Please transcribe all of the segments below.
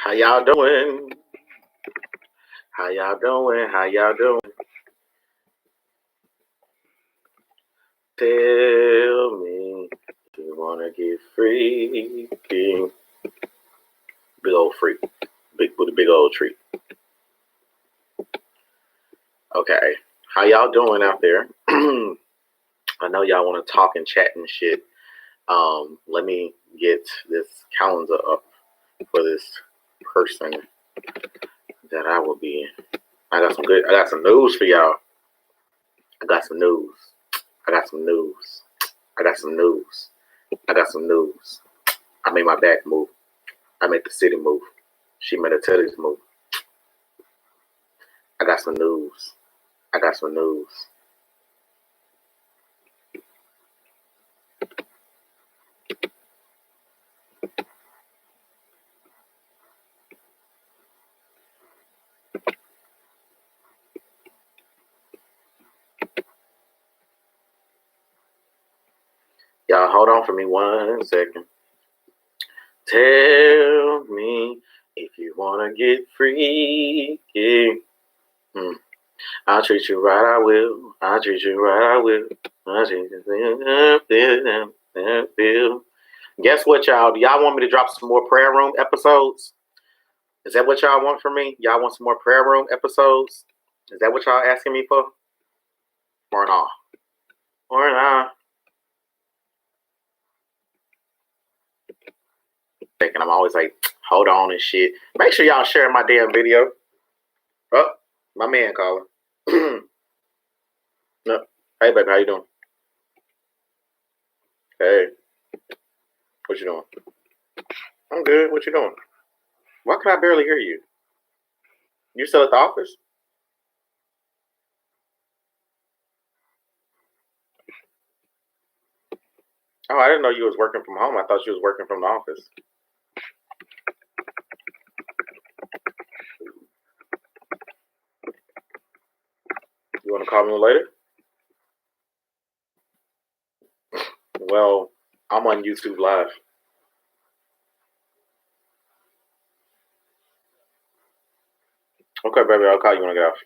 How y'all doing? How y'all doing? How y'all doing? Tell me if you wanna get freaky. Big old freak. With a big old treat. Okay. How y'all doing out there? I know y'all want to talk and chat and shit. Let me get this calendar up for this person that I will be. I got some news for y'all. I got some news. I made my back move. I made the city move. She made her titties move. I got some news. Y'all hold on for me 1 second. Tell me if you wanna get freaky. I'll treat you right, I will. Guess what, y'all? Do y'all want me to drop some more prayer room episodes? Is that what y'all want from me? Y'all want some more prayer room episodes? Is that what y'all asking me for? Or not? Thinking I'm always like, hold on and shit. Make sure y'all share my damn video. Oh, my man calling. No. Hey, baby, how you doing? Hey, what you doing? I'm good. What you doing? Why can I barely hear you? You still at the office? Oh, I didn't know you was working from home. I thought you was working from the office. You want to call me later? Well, I'm on YouTube Live. Okay, baby, I'll call you when I get off.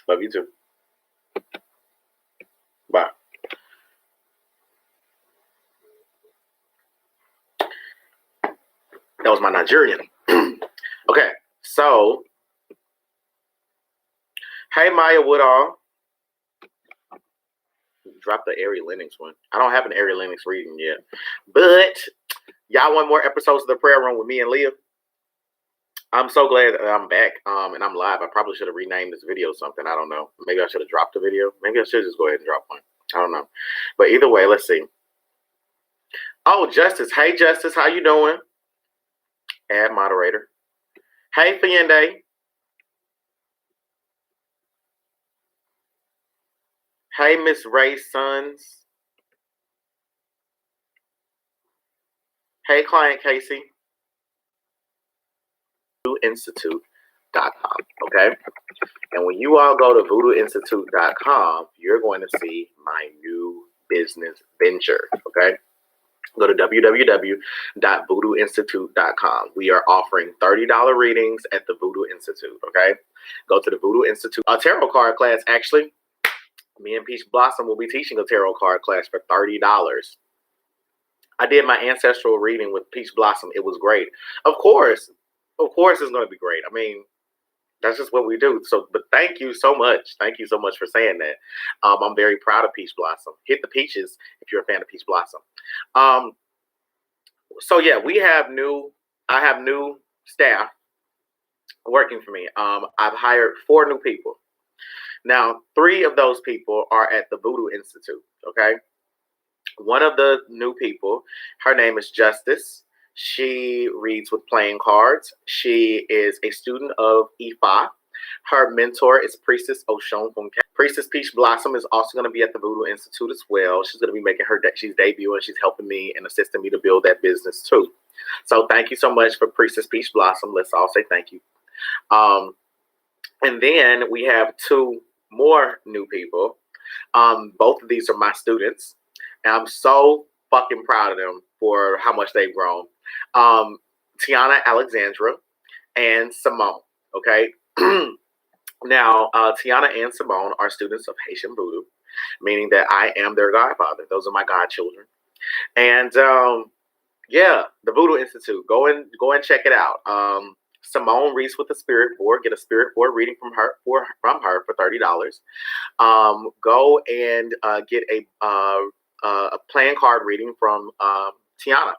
Love you too. Bye. That was my Nigerian. Okay, so, hey, Maya Woodall. Drop the Ari Lennox one. I don't have an Ari Lennox reading yet. But y'all want more episodes of the prayer room with me and Leah? I'm so glad that I'm back and I'm live. I probably should have renamed this video something. I don't know. Maybe I should have dropped a video. Maybe I should just go ahead and drop one. I don't know. But either way, let's see. Oh, Justice. Hey, Justice. How you doing? Add moderator. Hey, Fiende. Hey, Miss Ray Sons. Hey, Client Casey. VoodooInstitute.com, okay? And when you all go to VoodooInstitute.com, you're going to see my new business venture, okay? Go to www.voodooinstitute.com. We are offering $30 readings at the Voodoo Institute, okay? Go to the Voodoo Institute. A tarot card class, actually. Me and Peach Blossom will be teaching a tarot card class for $30. I did my ancestral reading with Peach Blossom. It was great. Of course, it's going to be great. I mean, that's just what we do. So, but thank you so much. Thank you so much for saying that. I'm very proud of Peach Blossom. Hit the peaches if you're a fan of Peach Blossom. So yeah, I have new staff working for me. I've hired 4 new people. Now, 3 of those people are at the Voodoo Institute, okay? One of the new people, her name is Justice. She reads with playing cards. She is a student of Ifa. Her mentor is Priestess Oshun. Priestess Peach Blossom is also going to be at the Voodoo Institute as well. She's going to be making she's debuting. She's helping me and assisting me to build that business too. So thank you so much for Priestess Peach Blossom. Let's all say thank you. And then we have 2 more new people. Both of these are my students. And I'm so fucking proud of them for how much they've grown. Tiana Alexandra, and Simone. Okay. Now, Tiana and Simone are students of Haitian Voodoo, meaning that I am their godfather. Those are my godchildren. And yeah, the Voodoo Institute. Go and check it out. Simone reads with the spirit board. Get a spirit board reading from her for $30. Go and get a playing card reading from Tiana.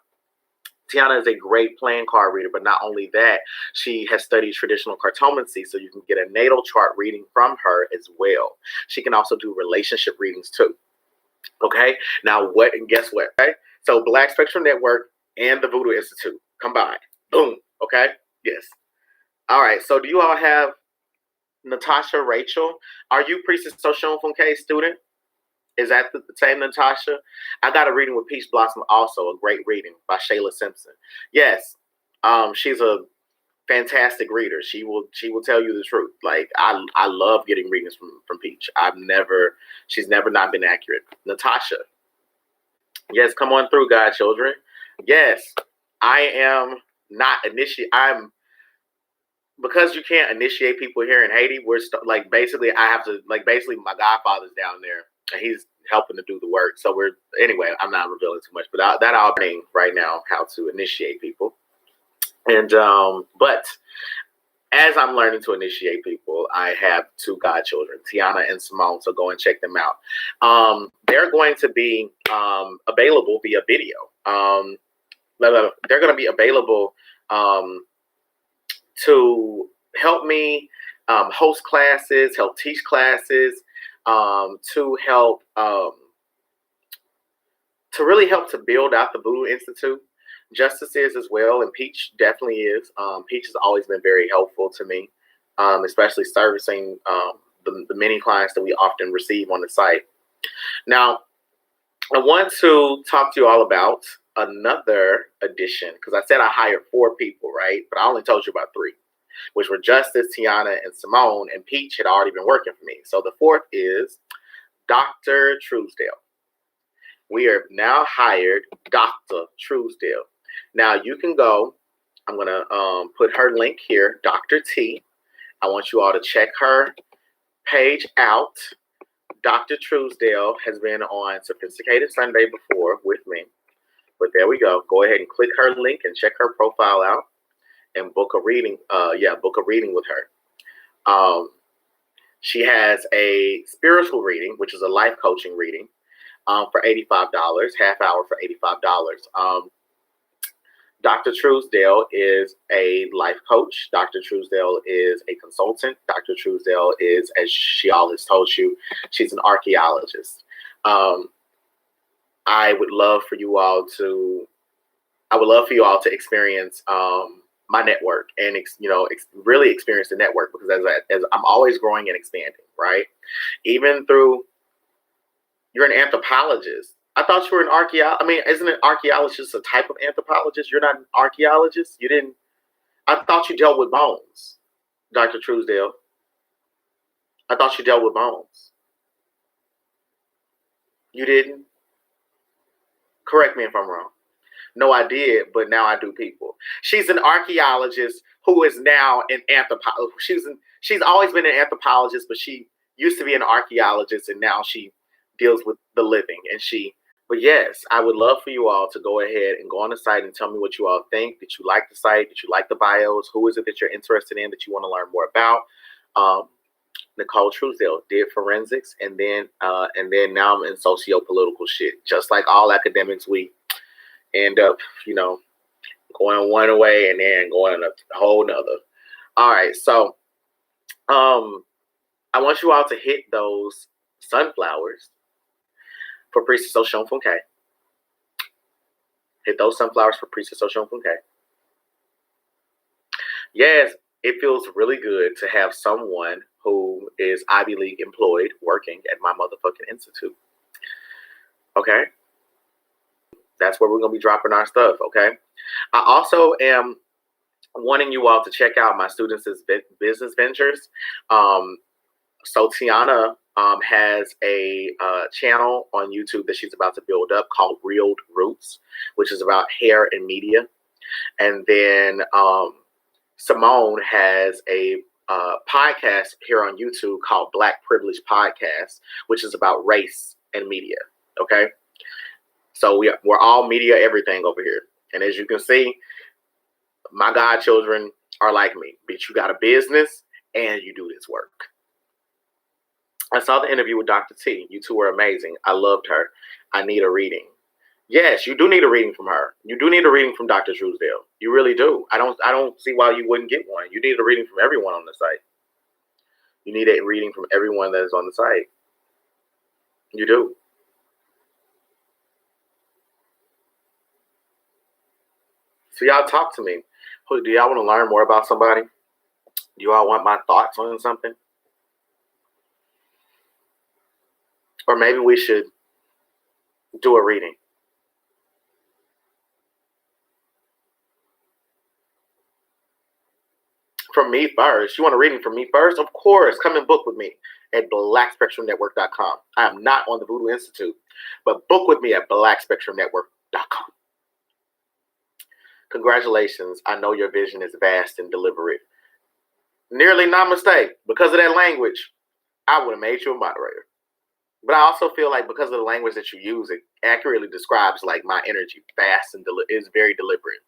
Tiana is a great playing card reader, but not only that, she has studied traditional cartomancy, so you can get a natal chart reading from her as well. She can also do relationship readings too. Okay, now what? And guess what? Okay, so Black Spectrum Network and the Voodoo Institute combined. Boom. Okay. Yes. All right. So do you all have Natasha Rachel? Are you Priestess Soshon Funke student? Is that the same Natasha? I got a reading with Peach Blossom also, a great reading by Shayla Simpson. Yes, she's a fantastic reader. She will tell you the truth. Like I love getting readings from Peach. She's never not been accurate. Natasha, yes, come on through, godchildren. Yes, I am not because you can't initiate people here in Haiti. We're basically I have to basically my godfather's down there. He's helping to do the work. So anyway, I'm not revealing too much, but that I'll bring right now how to initiate people. And but as I'm learning to initiate people, I have two godchildren, Tiana and Simone. So go and check them out. They're going to be available via video. They're going to be available to help me host classes, help teach classes, to help to really help to build out the Voodoo Institute. Justice is as well, and Peach definitely is. Peach has always been very helpful to me, especially servicing the many clients that we often receive on the site. Now, I want to talk to you all about another addition, because I said I hired 4 people, right? But I only told you about 3, which were Justice, Tiana, and Simone, and Peach had already been working for me. So the 4th is Dr. Truesdale. We have now hired Dr. Truesdale. Now you can go, I'm going to put her link here, Dr. T. I want you all to check her page out. Dr. Truesdale has been on Sophisticated Sunday before with me. But there we go. Go ahead and click her link and check her profile out and book a reading. Book a reading with her. She has a spiritual reading, which is a life coaching reading, for $85, half hour for $85. Dr. Truesdale is a life coach. Dr. Truesdale is a consultant. Dr. Truesdale is, as she always told you, she's an archaeologist. I would love for you all to experience my network and really experience the network, because as I'm always growing and expanding, right? Even through, you're an anthropologist. I thought you were an archaeologist. I mean, isn't an archaeologist a type of anthropologist? You're not an archaeologist? You didn't? I thought you dealt with bones, Dr. Truesdale. I thought you dealt with bones. You didn't? Correct me if I'm wrong. No, I did, but now I do people. She's an archaeologist who is now an anthropologist. She's always been an anthropologist, but she used to be an archaeologist, and now she deals with the living. But yes, I would love for you all to go ahead and go on the site and tell me what you all think. Did you like the site? Did you like the bios? Who is it that you're interested in that you want to learn more about? Nicole Truesdale did forensics, and then now I'm in socio-political shit. Just like all academics, we end up, going one way and then going a whole nother. All right, so I want you all to hit those sunflowers for Priestess Soshon Funke. Hit those sunflowers for Priestess Soshon Funke. Yes, it feels really good to have someone who is Ivy League employed working at my motherfucking institute. Okay? That's where we're going to be dropping our stuff, okay? I also am wanting you all to check out my students' business ventures. So Tiana has a channel on YouTube that she's about to build up called Real Roots, which is about hair and media. And then Simone has a podcast here on YouTube called Black Privilege Podcast, which is about race and media. Okay, so we're all media everything over here. And as you can see, my godchildren are like me. Bitch, you got a business and you do this work. I saw the interview with Dr. T. You two were amazing. I loved her. I need a reading. Yes, you do need a reading from her. You do need a reading from Dr. Truesdale. You really do. I don't see why you wouldn't get one. You need a reading from everyone on the site. You need a reading from everyone that is on the site. You do. So y'all talk to me. Do y'all want to learn more about somebody? Do you all want my thoughts on something? Or maybe we should do a reading. From me first. You want a reading from me first? Of course. Come and book with me at blackspectrumnetwork.com. I am not on the Voodoo Institute, but book with me at blackspectrumnetwork.com. Congratulations. I know your vision is vast and deliberate. Nearly namaste. Because of that language, I would have made you a moderator. But I also feel like because of the language that you use, it accurately describes like my energy. Fast and is very deliberate.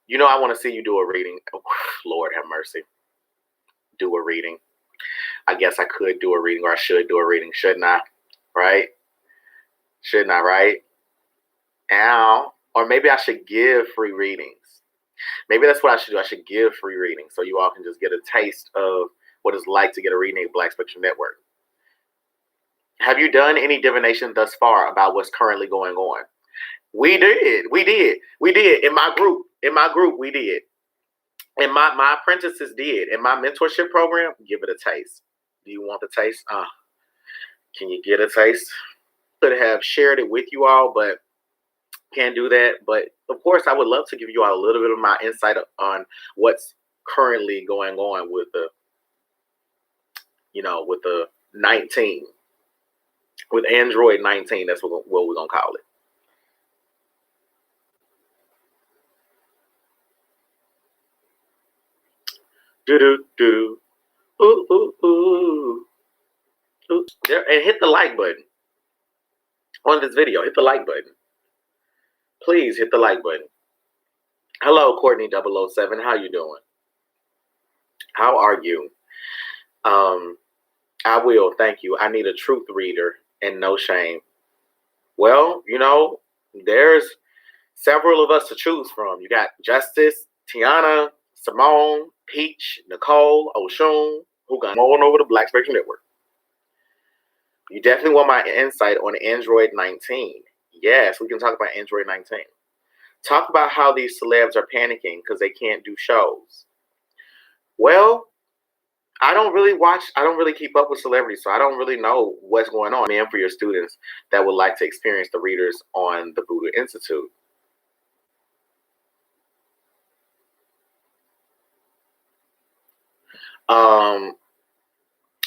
You know, I want to see you do a reading. Oh, Lord have mercy. Do a reading. I guess I could do a reading, or I should do a reading, shouldn't I? Right? Shouldn't I, right? Ow. Or maybe I should give free readings. Maybe that's what I should do. I should give free readings so you all can just get a taste of what it's like to get a reading at Black Spectrum Network. Have you done any divination thus far about what's currently going on? We did. In my group, we did. And my apprentices did. In my mentorship program, give it a taste. Do you want the taste? Can you get a taste? Could have shared it with you all, but can't do that. But of course, I would love to give you all a little bit of my insight on what's currently going on with the, with the 19, with Android 19. That's what we're gonna call it. Do. Ooh. There, and hit the like button on this video. Hit the like button. Please hit the like button. Hello, Courtney 007. How you doing? How are you? I will. Thank you. I need a truth reader and no shame. Well, there's several of us to choose from. You got Justice, Tiana, Simone, Peach, Nicole, Oshun, who got on over to Black Spectrum Network. You definitely want my insight on Android 19. Yes, we can talk about Android 19. Talk about how these celebs are panicking because they can't do shows. Well, I don't really keep up with celebrities, so I don't really know what's going on. And for your students that would like to experience the readers on the Voodoo Institute.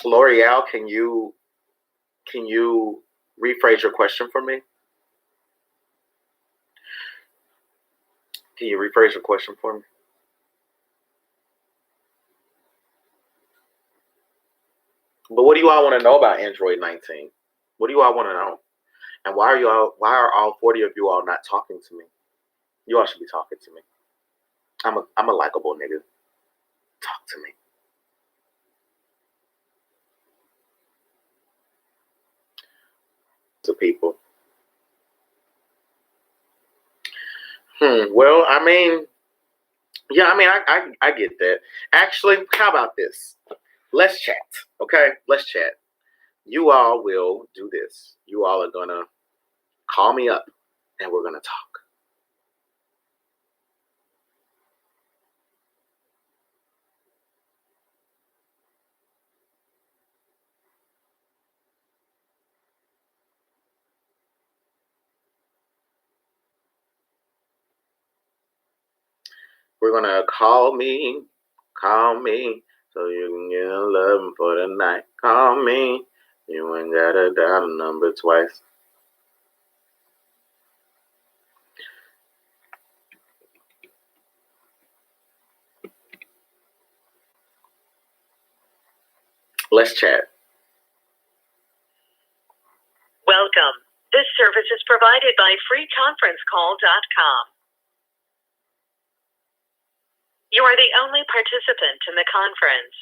L'Oreal, can you rephrase your question for me? Can you rephrase your question for me? But what do you all want to know about Android 19? What do you all want to know? And why are all 40 of you all not talking to me? You all should be talking to me. I'm a likable nigga. Talk to me. To people. Well, I get that. Actually, how about this? Let's chat, okay? Let's chat. You all will do this. You all are gonna call me up, and we're gonna talk. We're gonna call me, so you can get a love for the night. Call me, you ain't gotta dial the number twice. Let's chat. Welcome. This service is provided by freeconferencecall.com. You are the only participant in the conference.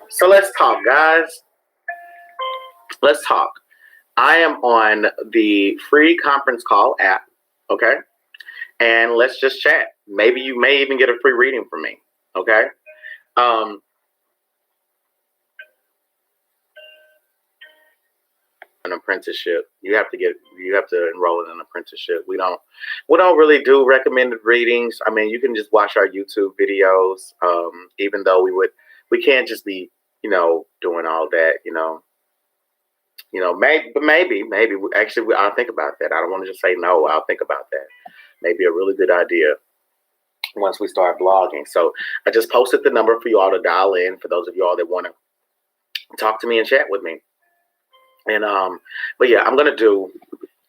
So let's talk, guys. Let's talk. I am on the free conference call app, okay? And let's just chat. Maybe you may even get a free reading from me, okay? An apprenticeship. You have to enroll in an apprenticeship. We don't really do recommended readings. I mean, you can just watch our YouTube videos. Even though we can't just be, doing all that, maybe actually I'll think about that. I don't want to just say no. I'll think about that. Maybe a really good idea once we start blogging. So I just posted the number for you all to dial in for those of you all that want to talk to me and chat with me. And but yeah, I'm gonna do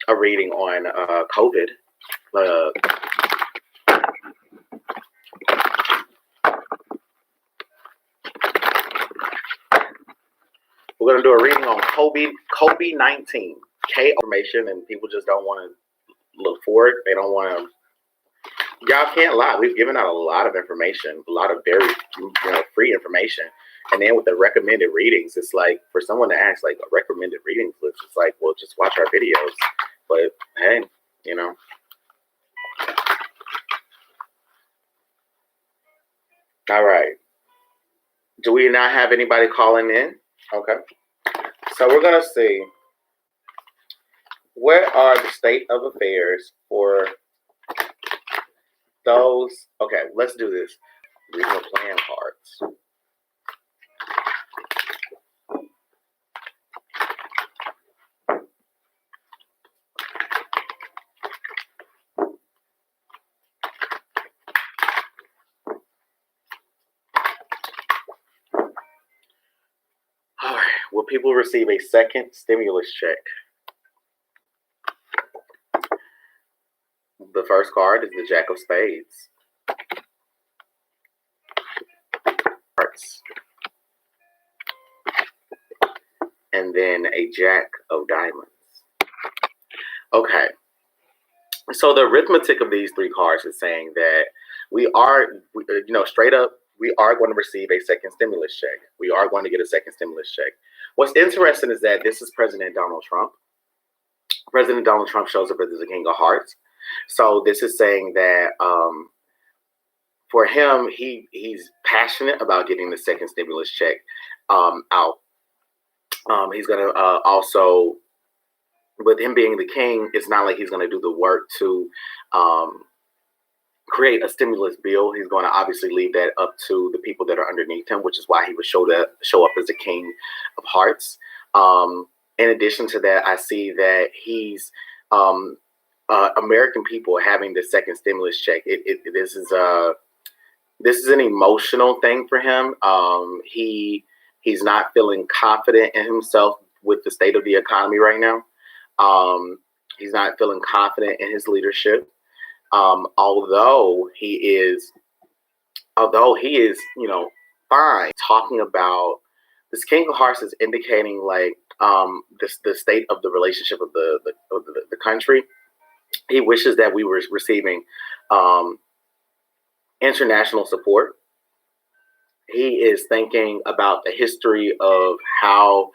a reading on COVID. We're gonna do a reading on COVID-19 information, and people just don't want to look for it. They don't want to. Y'all can't lie. We've given out a lot of information, a lot of very free information. And then with the recommended readings, it's like for someone to ask like a recommended reading clips, it's like, well, just watch our videos. But hey, All right. Do we not have anybody calling in? Okay. So we're gonna see where are the state of affairs for those. Okay, let's do this. Regional plan cards. All right. Will people receive a second stimulus check? The first card is the Jack of Spades. And then a Jack of Diamonds. Okay. So the arithmetic of these three cards is saying that we are, straight up, we are going to receive a second stimulus check. We are going to get a second stimulus check. What's interesting is that this is President Donald Trump. President Donald Trump shows up as the King of Hearts. So this is saying that for him, he's passionate about getting the second stimulus check out. He's going to also, with him being the king, it's not like he's going to do the work to create a stimulus bill. He's going to obviously leave that up to the people that are underneath him, which is why he would show up as the King of Hearts. In addition to that, I see that he's American people having the second stimulus check. This is an emotional thing for him. He's not feeling confident in himself with the state of the economy right now. He's not feeling confident in his leadership. Although he is, fine talking about this. King of Hearts is indicating like the state of the relationship of the country. He wishes that we were receiving international support. He is thinking about the history of how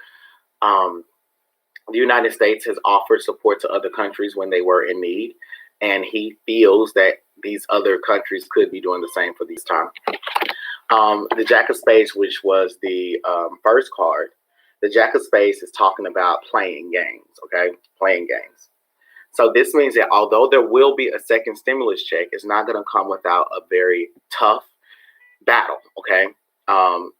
The United States has offered support to other countries when they were in need, and he feels that these other countries could be doing the same for this time. The Jack of Spades, which was the first card, the Jack of Spades is talking about playing games, okay? Playing games. So this means that although there will be a second stimulus check, it's not going to come without a very tough battle, okay?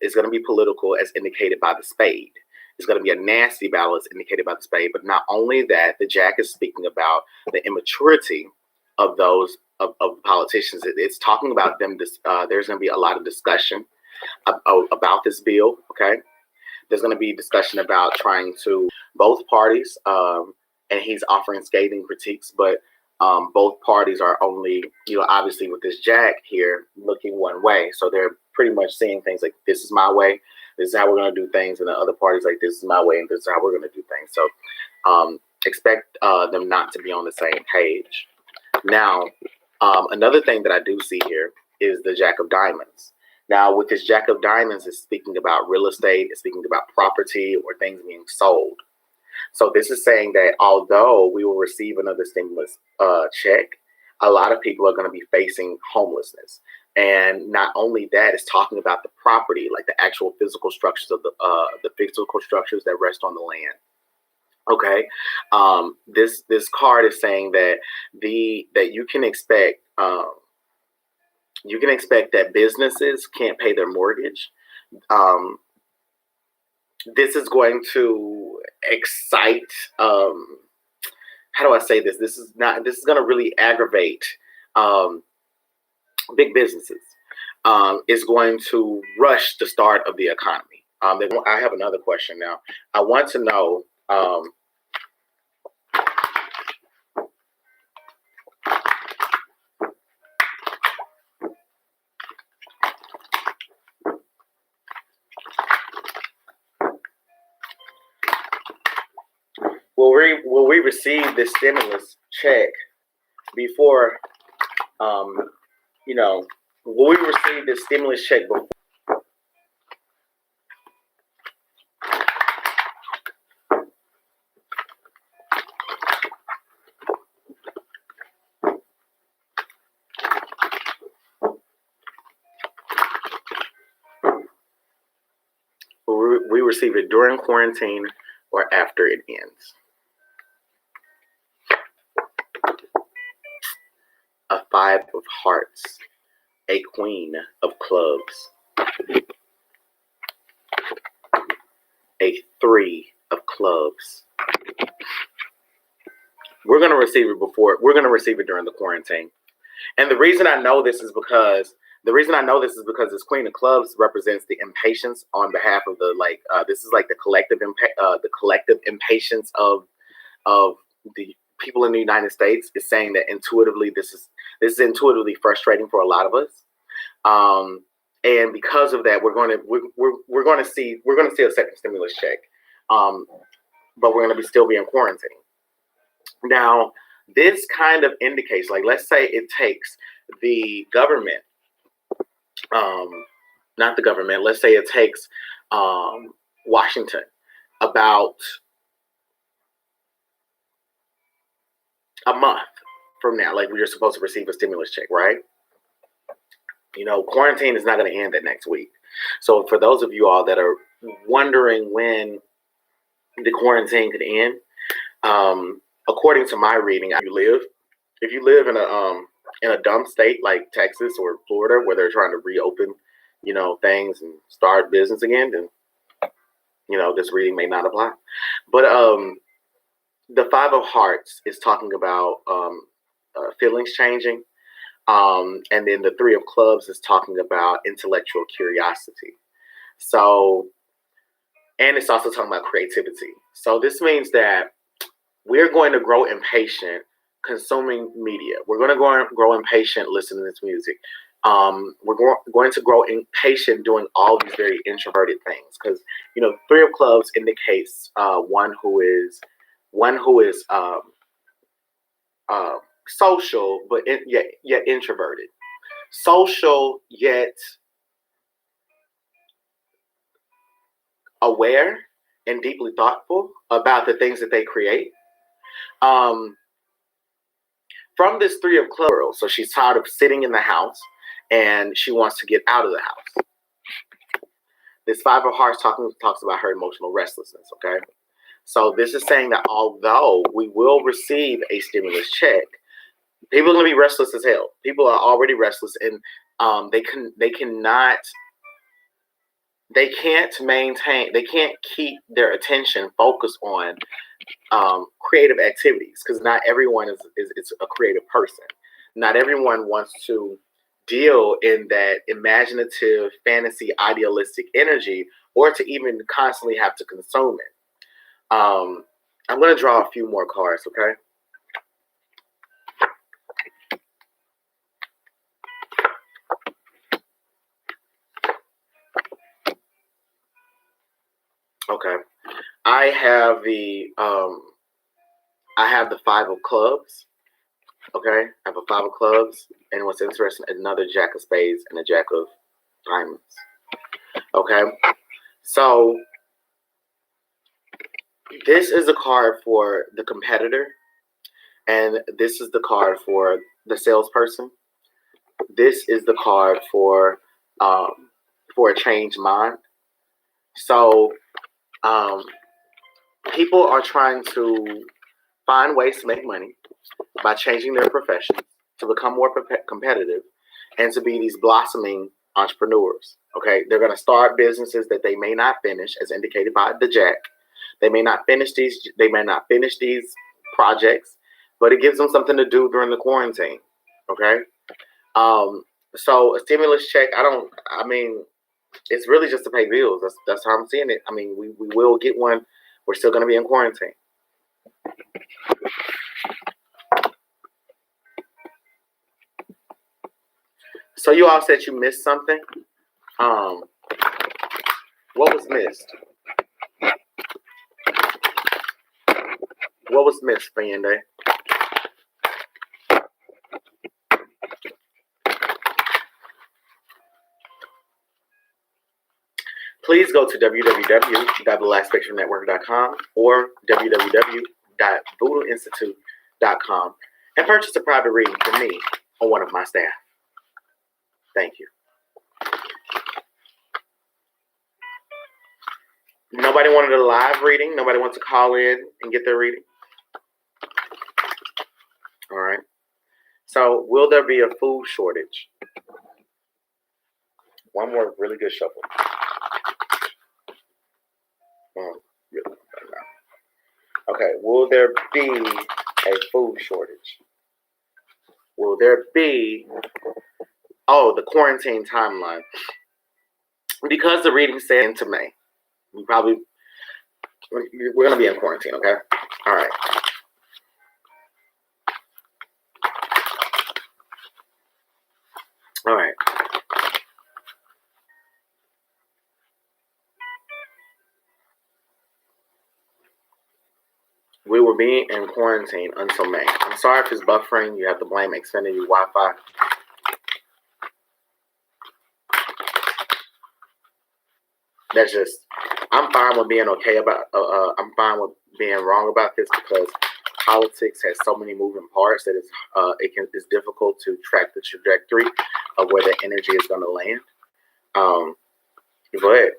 It's going to be political as indicated by the spade. It's going to be a nasty battle as indicated by the spade. But not only that, the Jack is speaking about the immaturity of those of politicians. It's talking about them. There's going to be a lot of discussion about this bill, okay? There's going to be discussion about trying to both parties, and he's offering scathing critiques, but both parties are only, obviously with this Jack here, looking one way. So they're pretty much saying things like, this is my way, this is how we're going to do things, and the other parties like, this is my way, and this is how we're going to do things. So expect them not to be on the same page. Now, another thing that I do see here is the Jack of Diamonds. Now, with this Jack of Diamonds, it's speaking about real estate, it's speaking about property or things being sold. So this is saying that although we will receive another stimulus check, a lot of people are going to be facing homelessness. And not only that, it's talking about the property, like the actual physical structures of the physical structures that rest on the land. Okay, this card is saying that you can expect that businesses can't pay their mortgage. This is going to excite. How do I say this? This is going to really aggravate big businesses. It's going to rush the start of the economy. I have another question now. I want to know. Will we receive this stimulus check before, will we receive this stimulus check before? Will we receive it during quarantine or after it ends? A 5 of hearts, a queen of clubs, a 3 of clubs. We're going to receive it during the quarantine. And the reason I know this is because this queen of clubs represents the impatience on behalf of this is like the collective impatience of the people in the United States. Is saying that intuitively this is intuitively frustrating for a lot of us, and because of that, we're going to see a second stimulus check, but we're going to still be in quarantine. Now, this kind of indicates, like, let's say it takes the government, not the government. Let's say it takes Washington about a month from now, like we're supposed to receive a stimulus check, right? Quarantine is not going to end that next week. So for those of you all that are wondering when the quarantine could end, according to my reading, if you live in a dumb state like Texas or Florida where they're trying to reopen, things and start business again, then this reading may not apply. But the 5 of hearts is talking about feelings changing. And then the 3 of clubs is talking about intellectual curiosity. So, and it's also talking about creativity. So this means that we're going to grow impatient consuming media. We're going to grow impatient listening to music. We're going to grow impatient doing all these very introverted things. Because, 3 of clubs indicates one who is social, but yet introverted. Social, yet aware, and deeply thoughtful about the things that they create. From this Three of Clubs world, so she's tired of sitting in the house and she wants to get out of the house. This Five of Hearts talks about her emotional restlessness, okay? So this is saying that although we will receive a stimulus check, people are going to be restless as hell. People are already restless, and they can't keep their attention focused on creative activities, because not everyone is a creative person. Not everyone wants to deal in that imaginative, fantasy, idealistic energy, or to even constantly have to consume it. I'm going to draw a few more cards, okay? Okay. I have the Five of Clubs. Okay, I have a Five of Clubs, and what's interesting, another Jack of Spades and a Jack of Diamonds. Okay, so this is a card for the competitor, and this is the card for the salesperson. This is the card for a changed mind. So people are trying to find ways to make money by changing their profession to become more competitive and to be these blossoming entrepreneurs. Okay, they're going to start businesses that they may not finish, as indicated by the Jack. They may not finish these. They may not finish these projects, but it gives them something to do during the quarantine. Okay, so a stimulus check. I mean, it's really just to pay bills. That's how I'm seeing it. I mean, we will get one. We're still going to be in quarantine. So you all said you missed something. What was missed? What was missed, Fayende? Please go to www.blackspectrumnetwork.com or www.voodooinstitute.com and purchase a private reading from me or one of my staff. Thank you. Nobody wanted a live reading? Nobody wants to call in and get their reading? All right. So, will there be a food shortage? One more really good shuffle. Okay, will there be a food shortage? Will there be, the quarantine timeline? Because the reading said into May, we're going to be in quarantine, okay? All right. All right. We will be in quarantine until May. I'm sorry if it's buffering. You have to blame Xfinity Wi-Fi. That's just, I'm fine with being I'm fine with being wrong about this, because politics has so many moving parts that it's difficult to track the trajectory of where the energy is going to land. But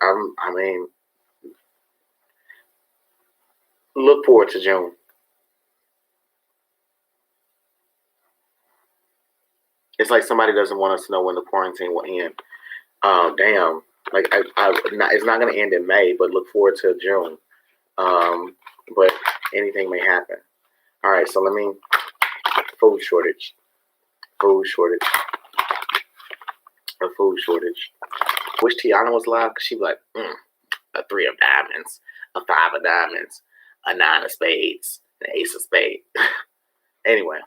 I mean, look forward to June. It's like somebody doesn't want us to know when the quarantine will end. Damn. Like it's not going to end in May, but look forward to June. But anything may happen. All right, so let me. Food shortage. A food shortage. Wish Tiana was live, because she'd be like, a three of diamonds, a five of diamonds, a nine of spades, an ace of spades. Anyway.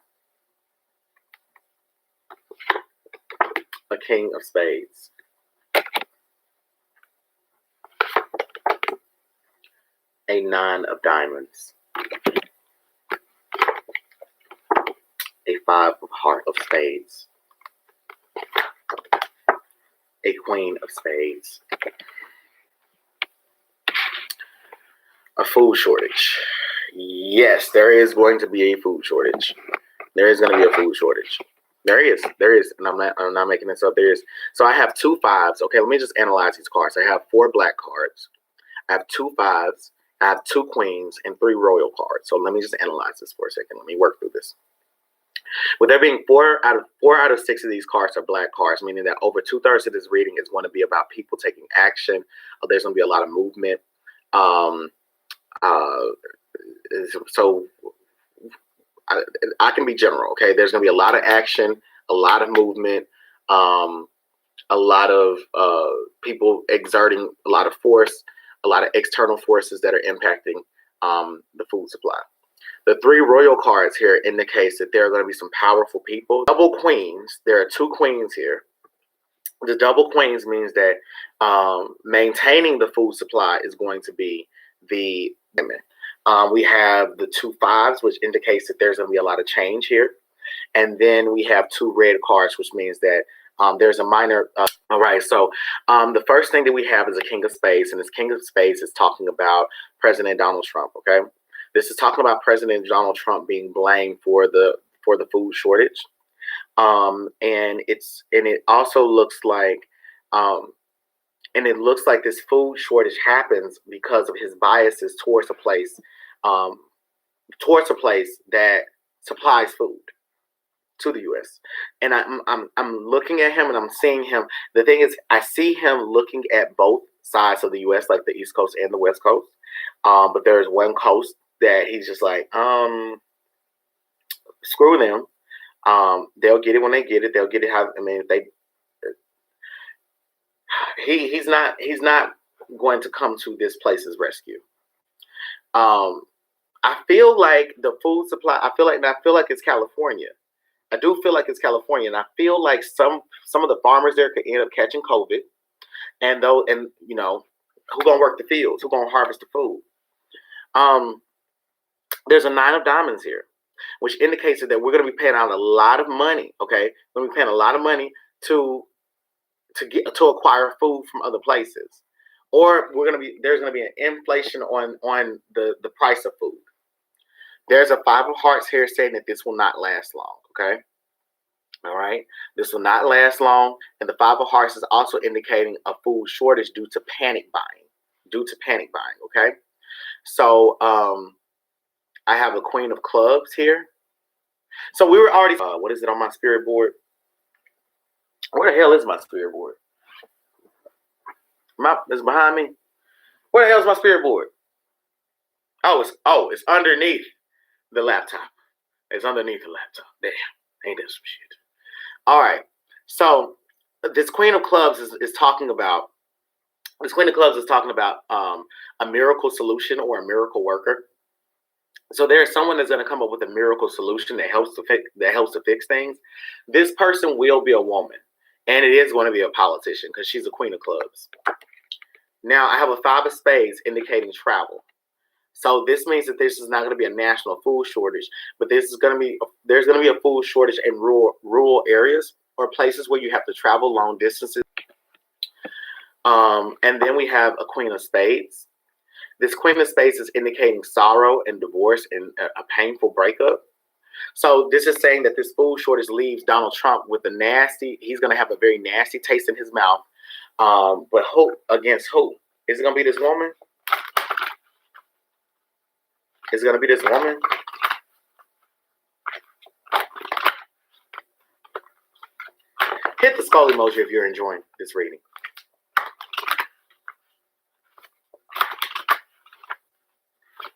A king of spades. A nine of diamonds. A five of heart of spades. A queen of spades. food shortage. Yes, there is going to be a food shortage. There is going to be a food shortage. There is, and I'm not making this up. There is. So I have 2 5s. Okay, let me just analyze these cards. I have 4 black cards. I have 2 5s. I have 2 queens and 3 royal cards. So let me just analyze this for a second. Let me work through this. With there being 4 out of 6 of these cards are black cards, meaning that over 2/3 of this reading is going to be about people taking action. There's going to be a lot of movement. So I can be general, okay? There's going to be a lot of action, a lot of movement, a lot of people exerting a lot of force, a lot of external forces that are impacting the food supply. The 3 royal cards here indicates that there are going to be some powerful people. Double queens, there are 2 queens here. The double queens means that maintaining the food supply is going to be the women. We have the 2 5s, which indicates that there's going to be a lot of change here. And then we have 2 red cards, which means that there's a minor. All right, so the first thing that we have is a King of Spades, and this King of Spades is talking about President Donald Trump. Okay, this is talking about President Donald Trump being blamed for the food shortage, and it also looks like this food shortage happens because of his biases towards a place that supplies food to the U.S. And I'm looking at him and I'm seeing him. The thing is, I see him looking at both sides of the U.S., like the East Coast and the West Coast. But there's one coast that he's just like, screw them. They'll get it when they get it. They'll get it how. I mean, he's not going to come to this place's rescue. I feel like the food supply. I feel like it's California. I do feel like it's California, and I feel like some of the farmers there could end up catching COVID, and who gonna work the fields? Who gonna harvest the food? There's a 9 of diamonds here, which indicates that we're gonna be paying out a lot of money. Okay, we're gonna be paying a lot of money to acquire food from other places, or there's gonna be an inflation on the price of food. There's a 5 of hearts here saying that this will not last long. Okay. All right. This will not last long. And the 5 of hearts is also indicating a food shortage due to panic buying. Okay. So I have a Queen of Clubs here. So we were already, what is it on my spirit board? Where the hell is my spirit board? It's behind me. Where the hell is my spirit board? It's underneath the laptop. It's underneath the laptop. Damn, ain't that some shit? All right. So this Queen of Clubs is talking about. This Queen of Clubs is talking about a miracle solution or a miracle worker. So there's someone that's going to come up with a miracle solution that helps to fix things. This person will be a woman, and it is going to be a politician because she's a Queen of Clubs. Now I have a 5 of Spades indicating travel. So this means that this is not going to be a national food shortage, but there's going to be a food shortage in rural areas or places where you have to travel long distances. And then we have a Queen of Spades. This Queen of Spades is indicating sorrow and divorce and a painful breakup. So this is saying that this food shortage leaves Donald Trump with he's going to have a very nasty taste in his mouth. But who against who? Is it going to be this woman? Is it going to be this woman? Hit the skull emoji if you're enjoying this reading.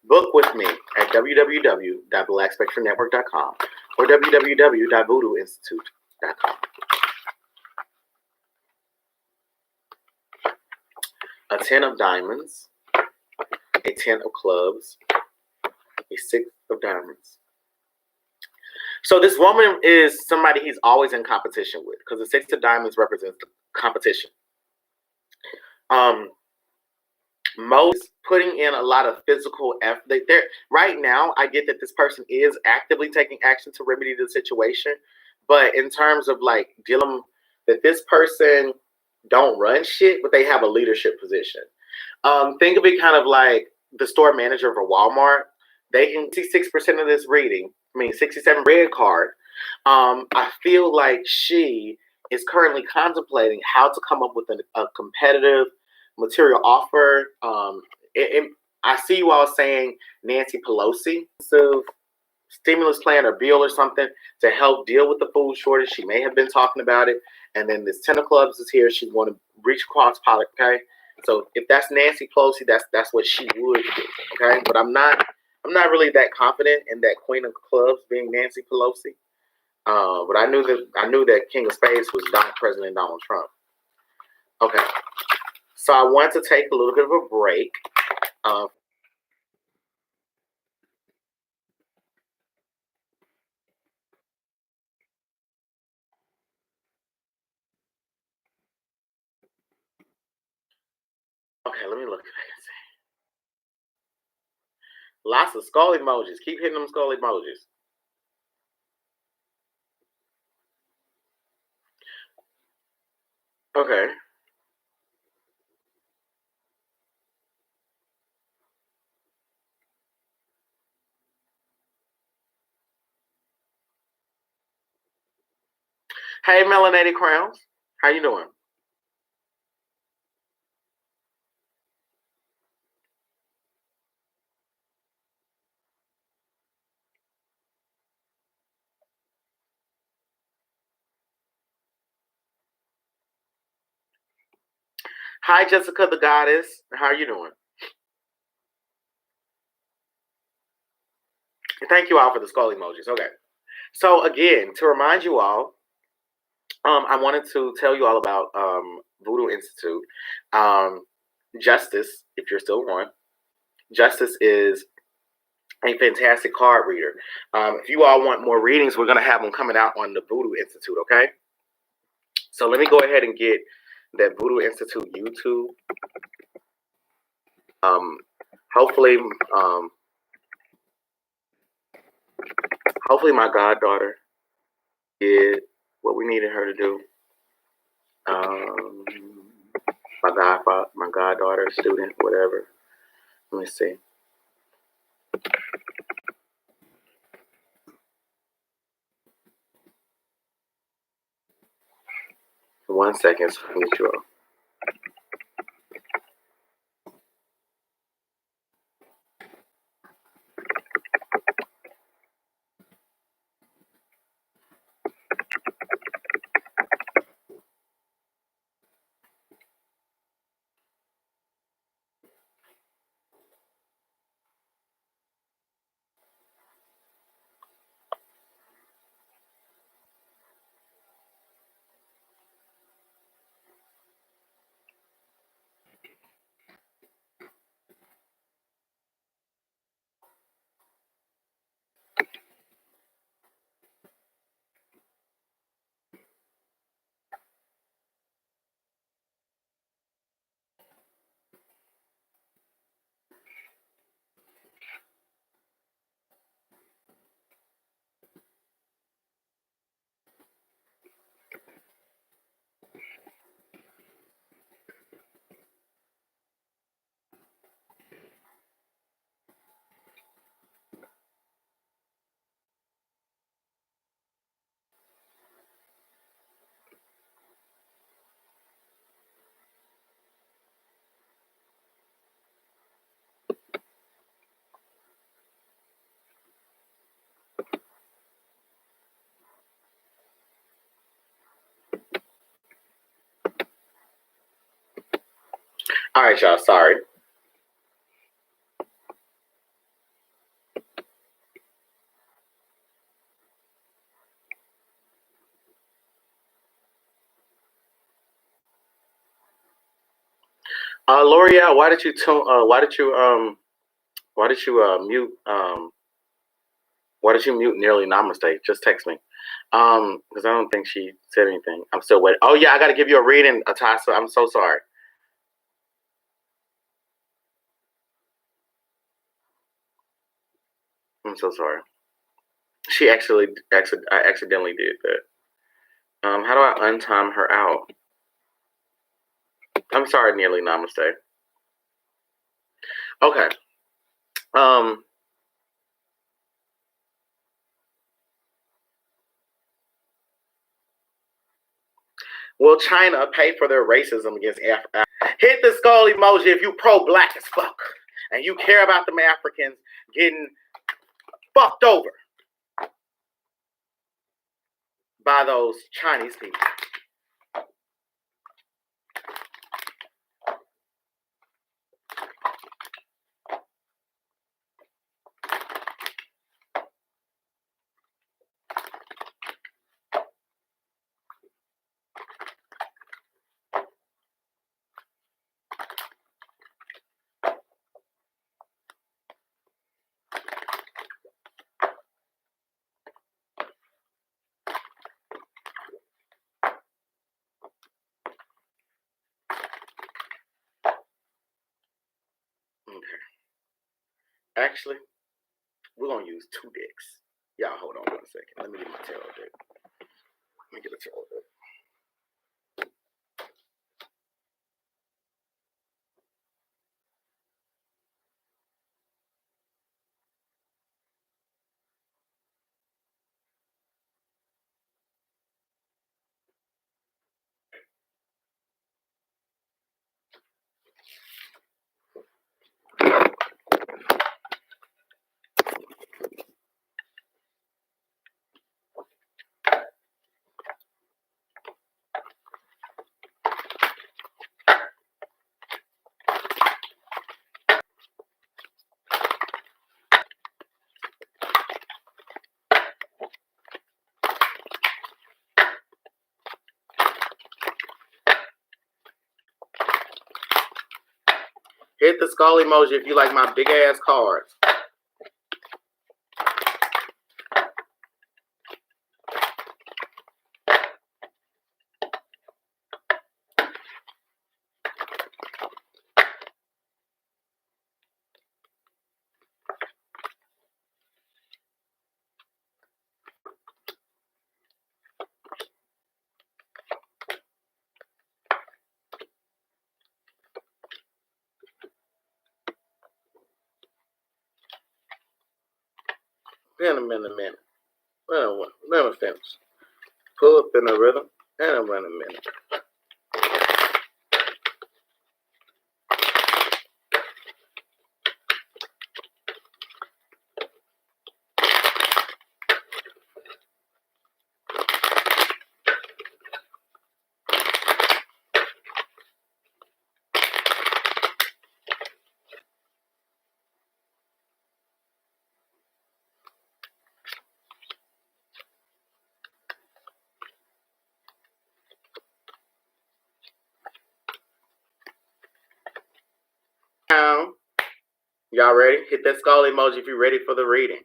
Book with me at www.blackspectrumnetwork.com or www.voodooinstitute.com. A 10 of diamonds, a 10 of clubs, a 6 of diamonds. So this woman is somebody he's always in competition with because the 6 of diamonds represents competition. Most putting in a lot of physical effort. Right now, I get that this person is actively taking action to remedy the situation, but in terms of like dealing that this person don't run shit, but they have a leadership position. Think of it kind of like the store manager for Walmart. They can 66% of this reading. 67 red card. I feel like she is currently contemplating how to come up with a competitive material offer. I see you all saying Nancy Pelosi, so stimulus plan or bill or something to help deal with the food shortage. She may have been talking about it. And then this 10 of clubs is here. She's going to reach across politics. Okay, so if that's Nancy Pelosi, that's what she would do. Okay, but I'm not really that confident in that Queen of Clubs being Nancy Pelosi. But I knew that King of Spades was President Donald Trump. Okay, so I want to take a little bit of a break. Okay, let me look. Lots of skull emojis. Keep hitting them skull emojis. Okay. Hey, Melanated Crowns. How you doing? Hi, Jessica the Goddess. How are you doing? Thank you all for the skull emojis. Okay. So again, to remind you all, I wanted to tell you all about Voodoo Institute. Justice, if you're still on, Justice is a fantastic card reader. If you all want more readings, we're going to have them coming out on the Voodoo Institute, okay? So let me go ahead and get that Voodoo Institute YouTube. Hopefully my goddaughter did what we needed her to do. My goddaughter, student, whatever. Let me see. One second, so I can get you all. All right, y'all. Sorry. L'Oreal, why did you mute Nearly Namaste? Just text me. Because I don't think she said anything. I'm still waiting. Oh yeah, I gotta give you a reading, Atasa. I'm so sorry. I'm so sorry. I accidentally did that. How do I untime her out? I'm sorry, Nearly Namaste. Okay. Will China pay for their racism against Africa? Hit the skull emoji if you pro-black as fuck and you care about them Africans getting fucked over by those Chinese people. Okay. Actually, we're going to use 2 decks. Y'all hold on 1 second. Let me get my tarot deck. Let me get a tarot deck. Hit the skull emoji if you like my big ass cards. In a minute. Well, let me finish. Pull up in the rhythm, and I'm in a minute. Now, y'all ready? Hit that skull emoji if you're ready for the reading.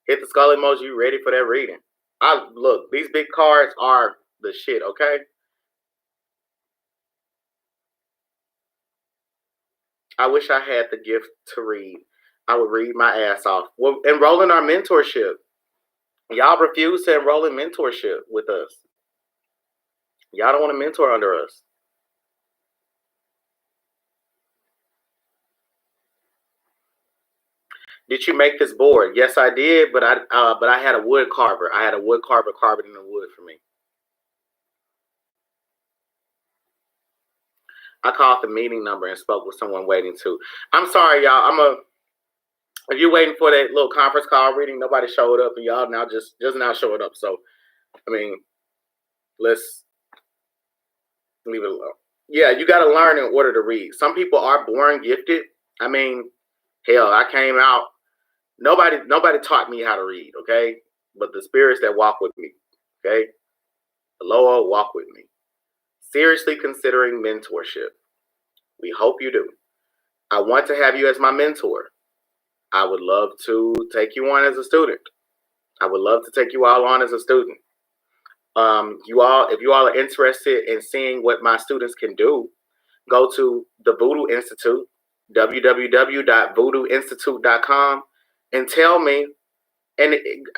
Hit the skull emoji if you're ready for that reading. Look, these big cards are the shit, okay? I wish I had the gift to read. I would read my ass off. Well, enroll in our mentorship. Y'all refuse to enroll in mentorship with us. Y'all don't want to mentor under us. Did you make this board? Yes, I did, but I had a wood carver. I had a wood carver carve it in the wood for me. I called the meeting number and spoke with someone waiting too. I'm sorry, y'all. If you're waiting for that little conference call reading, nobody showed up, and y'all now just now showing up. So, I mean, let's leave it alone. Yeah, you got to learn in order to read. Some people are born gifted. I mean, hell, I came out. Nobody taught me how to read, okay? But the spirits that walk with me, okay? Aloha, walk with me. Seriously considering mentorship. We hope you do. I want to have you as my mentor. I would love to take you on as a student. I would love to take you all on as a student. If you all are interested in seeing what my students can do, go to the Voodoo Institute, www.voodooinstitute.com, and tell me. And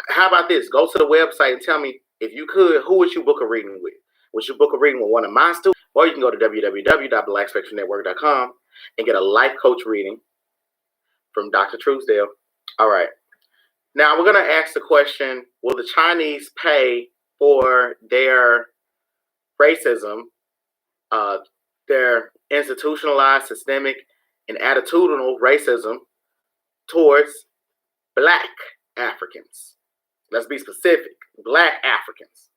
how about this? Go to the website and tell me, if you could, who would you book a reading with? Would you book a reading with one of my students? Or you can go to www.blackspectrumnetwork.com and get a life coach reading from Dr. Truesdale. All right. Now we're going to ask the question, will the Chinese pay for their racism, their institutionalized, systemic, and attitudinal racism towards Black Africans? Let's be specific. Black Africans.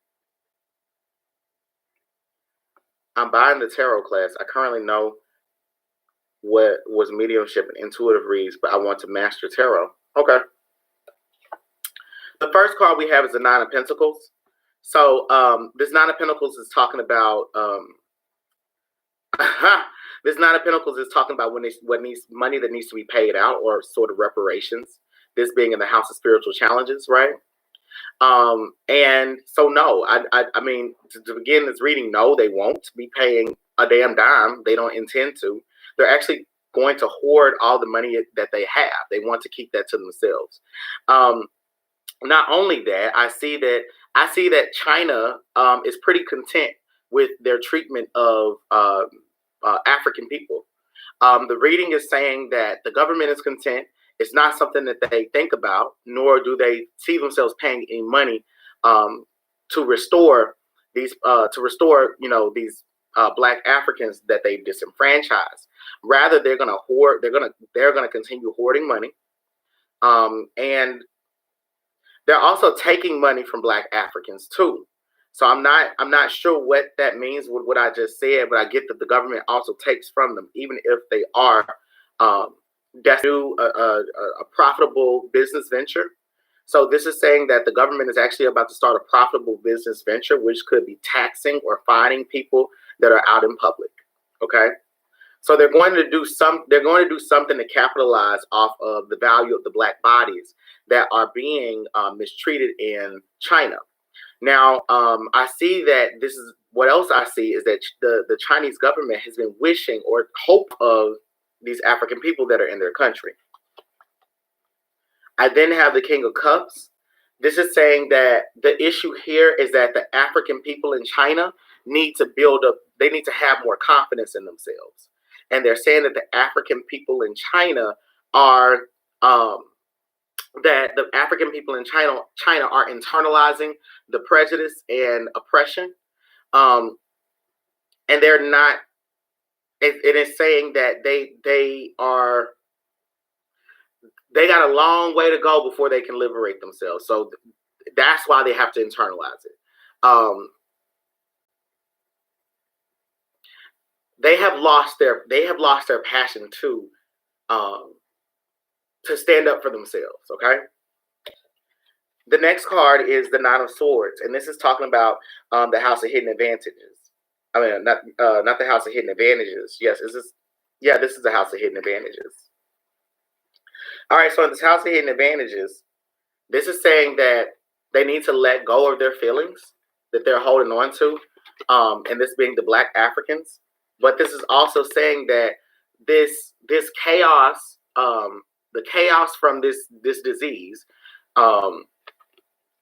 I'm buying the tarot class. I currently know what was mediumship and intuitive reads, but I want to master tarot. Okay. The first card we have is the Nine of Pentacles. So this Nine of Pentacles is talking about this Nine of Pentacles is talking about money that needs to be paid out, or sort of reparations. This being in the House of Spiritual Challenges, right? And so no, I mean, to begin this reading, no, they won't be paying a damn dime. They don't intend to. They're actually going to hoard all the money that they have. They want to keep that to themselves. Not only that, I see that China is pretty content with their treatment of African people. The reading is saying that the government is content. It's not something that they think about, nor do they see themselves paying any money to restore these these Black Africans that they've disenfranchised. Rather, they're going to hoard. They're going to continue hoarding money, and they're also taking money from Black Africans too. So I'm not sure what that means with what I just said, but I get that the government also takes from them, even if they are that's a profitable business venture. So this is saying that the government is actually about to start a profitable business venture, which could be taxing or fining people that are out in public. Okay, so they're going to do something to capitalize off of the value of the Black bodies that are being mistreated in China. Now, I see that this is what else I see is that the Chinese government has been wishing or hope of these African people that are in their country. I then have the King of Cups. This is saying that the issue here is that the African people in China need to build up, they need to have more confidence in themselves. And they're saying that the African people in China are that the African people in China are internalizing the prejudice and oppression, and they're not. It is saying that they got a long way to go before they can liberate themselves. So that's why they have to internalize it. They have lost their passion to stand up for themselves. Okay. The next card is the Nine of Swords, and this is talking about the House of Hidden Advantages. I mean, not the House of Hidden Advantages. Yes, this is the House of Hidden Advantages. All right, so in this House of Hidden Advantages, this is saying that they need to let go of their feelings that they're holding on to, and this being the Black Africans. But this is also saying that this chaos, the chaos from this disease,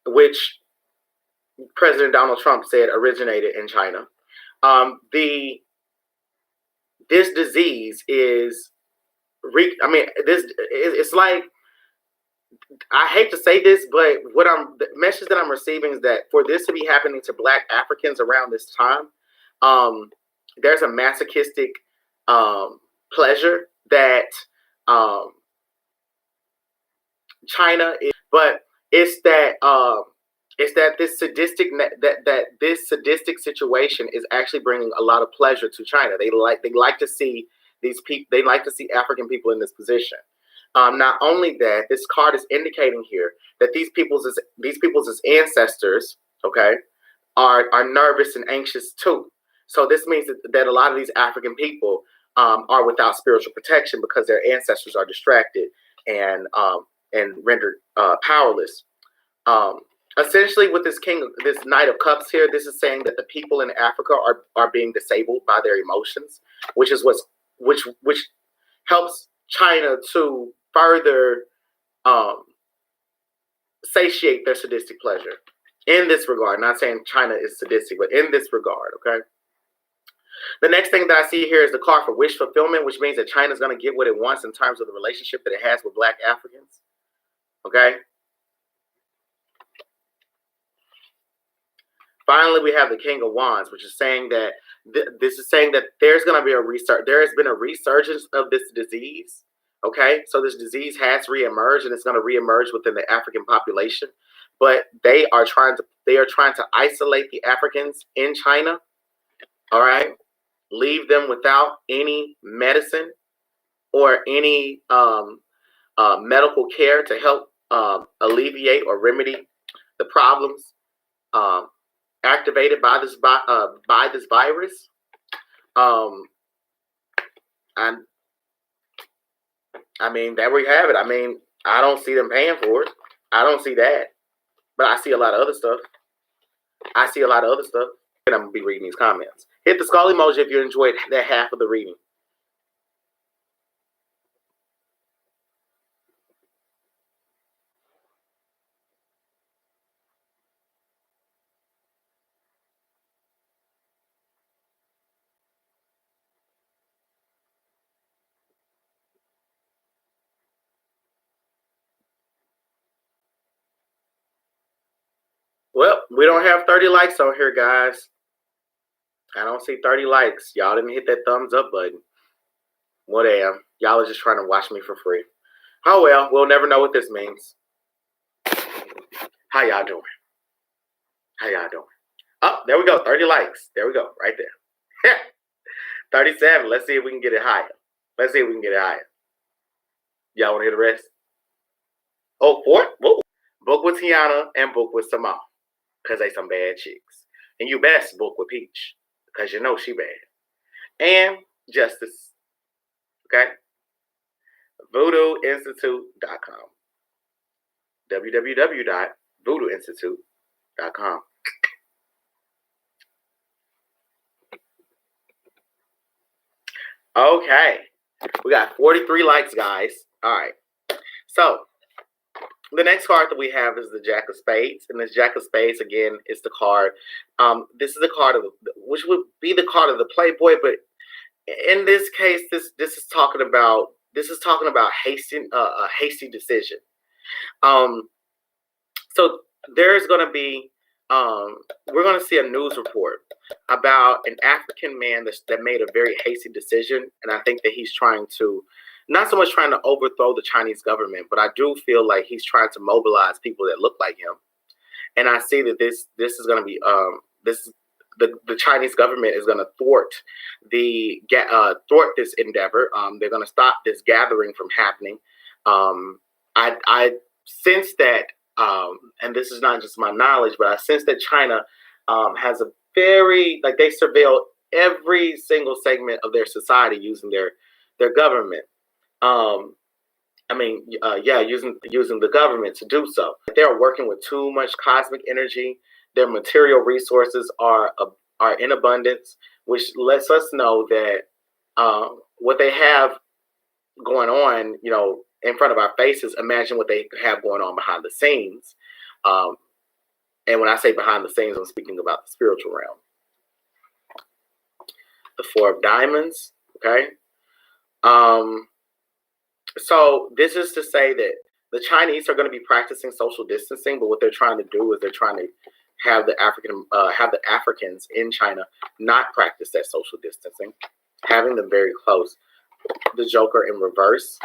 which President Donald Trump said originated in China. This disease is, it's like, I hate to say this, but the message that I'm receiving is that for this to be happening to Black Africans around this time, there's a masochistic pleasure that China is, but it's that this sadistic situation is actually bringing a lot of pleasure to China. They like to see these people. They like to see African people in this position. Not only that, this card is indicating here that these people's ancestors, okay, are nervous and anxious too. So this means that a lot of these African people are without spiritual protection because their ancestors are distracted and rendered powerless. Essentially, with this Knight of Cups here, this is saying that the people in Africa are being disabled by their emotions, which helps China to further satiate their sadistic pleasure. In this regard, not saying China is sadistic, but in this regard, okay. The next thing that I see here is the card for wish fulfillment, which means that China's going to get what it wants in terms of the relationship that it has with Black Africans. Okay. Finally, we have the King of Wands, which is saying that this is saying that there's going to be a restart. There has been a resurgence of this disease. Okay, so this disease has reemerged, and it's going to reemerge within the African population. But they are trying to isolate the Africans in China. All right, leave them without any medicine or any medical care to help alleviate or remedy the problems activated by this virus. And I mean, there we have it. I mean, I don't see them paying for it. I don't see that, but I see a lot of other stuff. And I'm gonna be reading these comments. Hit the skull emoji if you enjoyed that half of the reading. Well, we don't have 30 likes on here, guys. I don't see 30 likes. Y'all didn't hit that thumbs up button. What damn. Y'all are just trying to watch me for free. Oh well, we'll never know what this means. How y'all doing? Oh, there we go. 30 likes. There we go. Right there. 37. Let's see if we can get it higher. Y'all want to hear the rest? Oh, 4? Whoa. Book with Tiana and book with Samal. Because they some bad chicks. And you best book with Peach. Because you know she bad. And Justice. Okay? VoodooInstitute.com. www.voodooinstitute.com. Okay. We got 43 likes, guys. All right. So, the next card that we have is the Jack of Spades. And this Jack of Spades, again, is the card. This is the card of which would be the card of the Playboy, but in this case, this is talking about a hasty decision. So there's going to be we're going to see a news report about an African man that made a very hasty decision, and I think that he's trying to not so much trying to overthrow the Chinese government, but I do feel like he's trying to mobilize people that look like him. And I see that this is going to be the Chinese government is going to thwart this endeavor. They're going to stop this gathering from happening. I sense that, and this is not just my knowledge, but I sense that China has a very, like, they surveil every single segment of their society using their government. Using the government to do so. They're working with too much cosmic energy. Their material resources are in abundance, which lets us know that what they have going on, in front of our faces, imagine what they have going on behind the scenes. And when I say behind the scenes, I'm speaking about the spiritual realm. The Four of Diamonds, okay? So this is to say that the Chinese are going to be practicing social distancing, but what they're trying to do is they're trying to have the Africans in China not practice that social distancing, having them very close. The Joker in reverse,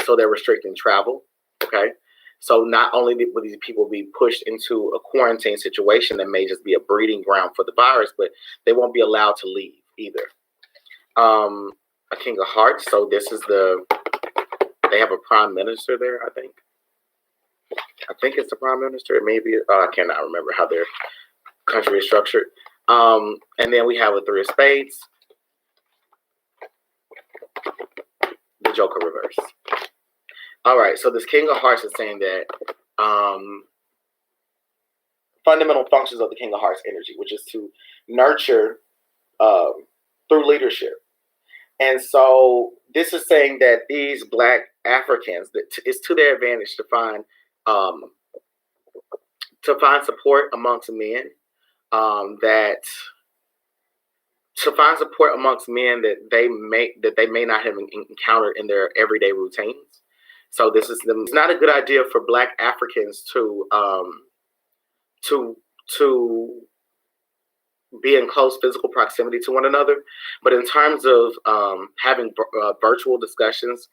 so they're restricting travel. Okay, so not only will these people be pushed into a quarantine situation that may just be a breeding ground for the virus, but they won't be allowed to leave either. A King of Hearts. So this is they have a prime minister there, I think it's the prime minister. Maybe I cannot remember how their country is structured. And then we have a Three of Spades, the Joker reverse. All right, so this King of Hearts is saying that fundamental functions of the King of Hearts energy, which is to nurture through leadership. And so this is saying that these Black Africans, that it's to their advantage to find support amongst men that to find support amongst men that they may not have encountered in their everyday routines. So this is it's not a good idea for Black Africans to be in close physical proximity to one another, but in terms of having virtual discussions,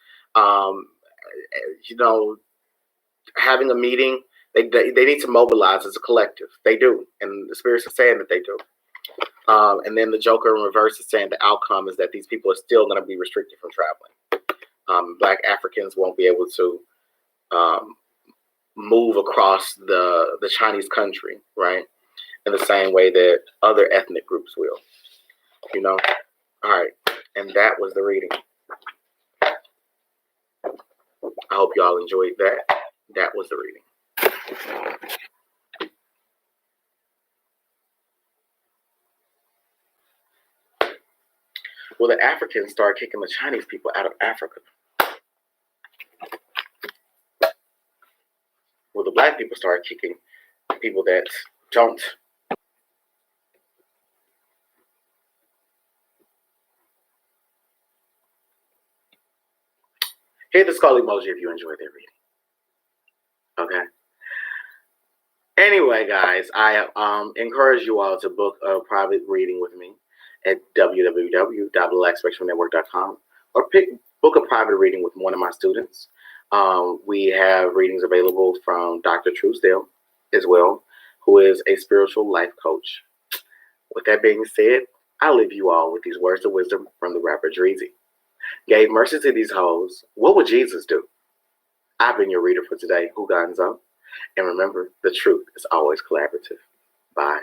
having a meeting, they need to mobilize as a collective. They do, and the spirits are saying that they do. And then the Joker in reverse is saying the outcome is that these people are still going to be restricted from traveling. Black Africans won't be able to move across the Chinese country, right? In the same way that other ethnic groups will, All right. And that was the reading. I hope y'all enjoyed that. That was the reading. Well, the Africans started kicking the Chinese people out of Africa. Well, the Black people started kicking people that don't. Hit the skull emoji if you enjoyed that reading. Okay. Anyway, guys, I encourage you all to book a private reading with me at www.blackspectrumnetwork.com or book a private reading with one of my students. We have readings available from Dr. Truesdale as well, who is a spiritual life coach. With that being said, I'll leave you all with these words of wisdom from the rapper Dreezy. Gave mercy to these hoes. What would Jesus do? I've been your reader for today, Huganzo. And remember, the truth is always collaborative. Bye.